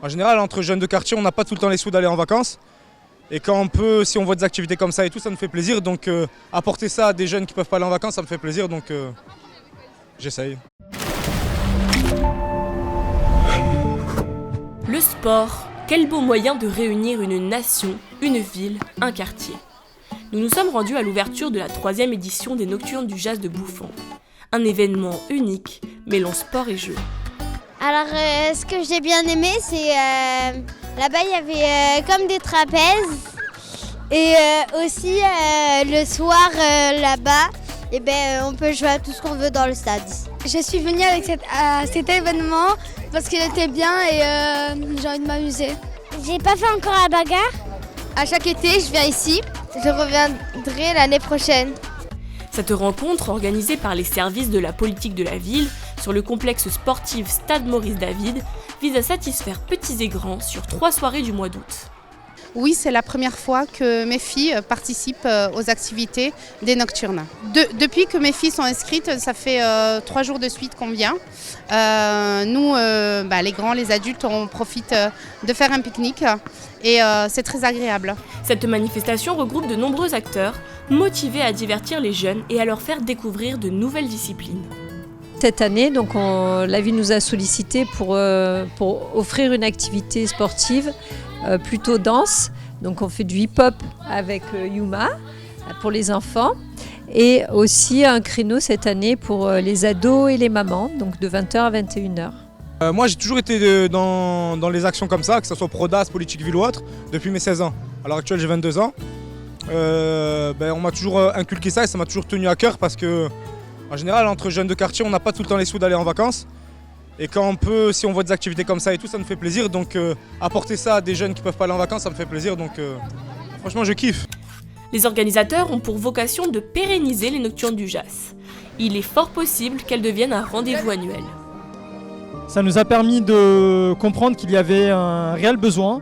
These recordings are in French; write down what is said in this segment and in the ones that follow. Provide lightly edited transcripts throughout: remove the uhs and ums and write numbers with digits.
En général, entre jeunes de quartier, on n'a pas tout le temps les sous d'aller en vacances. Et quand on peut, si on voit des activités comme ça et tout, ça nous fait plaisir. Donc apporter ça à des jeunes qui ne peuvent pas aller en vacances, ça me fait plaisir. Donc j'essaye. Le sport, quel beau moyen de réunir une nation, une ville, un quartier. Nous nous sommes rendus à l'ouverture de la 3e édition des Nocturnes du Jazz de Bouffon. Un événement unique, mêlant sport et jeu. Alors ce que j'ai bien aimé, c'est là-bas il y avait comme des trapèzes et aussi le soir là-bas on peut jouer à tout ce qu'on veut dans le stade. Je suis venue avec cet événement parce qu'il était bien et j'ai envie de m'amuser. J'ai pas fait encore la bagarre. À chaque été, je viens ici. Je reviendrai l'année prochaine. Cette rencontre, organisée par les services de la politique de la ville sur le complexe sportif Stade Maurice David, vise à satisfaire petits et grands sur 3 soirées du mois d'août. Oui, c'est la première fois que mes filles participent aux activités des Nocturnes. Depuis que mes filles sont inscrites, ça fait 3 jours de suite qu'on vient. Nous, les grands, les adultes, on profite de faire un pique-nique et c'est très agréable. Cette manifestation regroupe de nombreux acteurs motivés à divertir les jeunes et à leur faire découvrir de nouvelles disciplines. Cette année, donc la ville nous a sollicité pour offrir une activité sportive plutôt dense. Donc on fait du hip-hop avec Yuma pour les enfants et aussi un créneau cette année pour les ados et les mamans, donc de 20h à 21h. Moi j'ai toujours été dans les actions comme ça, que ce soit Prodas, Politique Ville ou autre, depuis mes 16 ans. À l'heure actuelle j'ai 22 ans. On m'a toujours inculqué ça et ça m'a toujours tenu à cœur parce que en général entre jeunes de quartier on n'a pas tout le temps les sous d'aller en vacances. Et quand on peut, si on voit des activités comme ça et tout, ça nous fait plaisir. Donc apporter ça à des jeunes qui ne peuvent pas aller en vacances, ça me fait plaisir. Donc franchement, je kiffe. Les organisateurs ont pour vocation de pérenniser les Nocturnes du Jazz. Il est fort possible qu'elles deviennent un rendez-vous annuel. Ça nous a permis de comprendre qu'il y avait un réel besoin,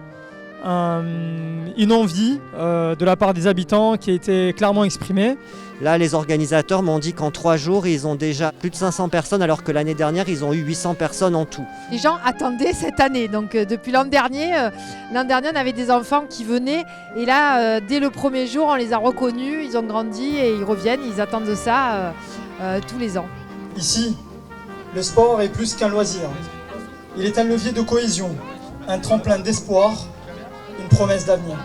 une envie de la part des habitants qui a été clairement exprimée. Là, les organisateurs m'ont dit qu'en 3 jours, ils ont déjà plus de 500 personnes, alors que l'année dernière, ils ont eu 800 personnes en tout. Les gens attendaient cette année. Donc depuis l'an dernier, on avait des enfants qui venaient. Et là, dès le premier jour, on les a reconnus, ils ont grandi et ils reviennent. Ils attendent ça tous les ans. Ici, le sport est plus qu'un loisir. Il est un levier de cohésion, un tremplin d'espoir, une promesse d'avenir.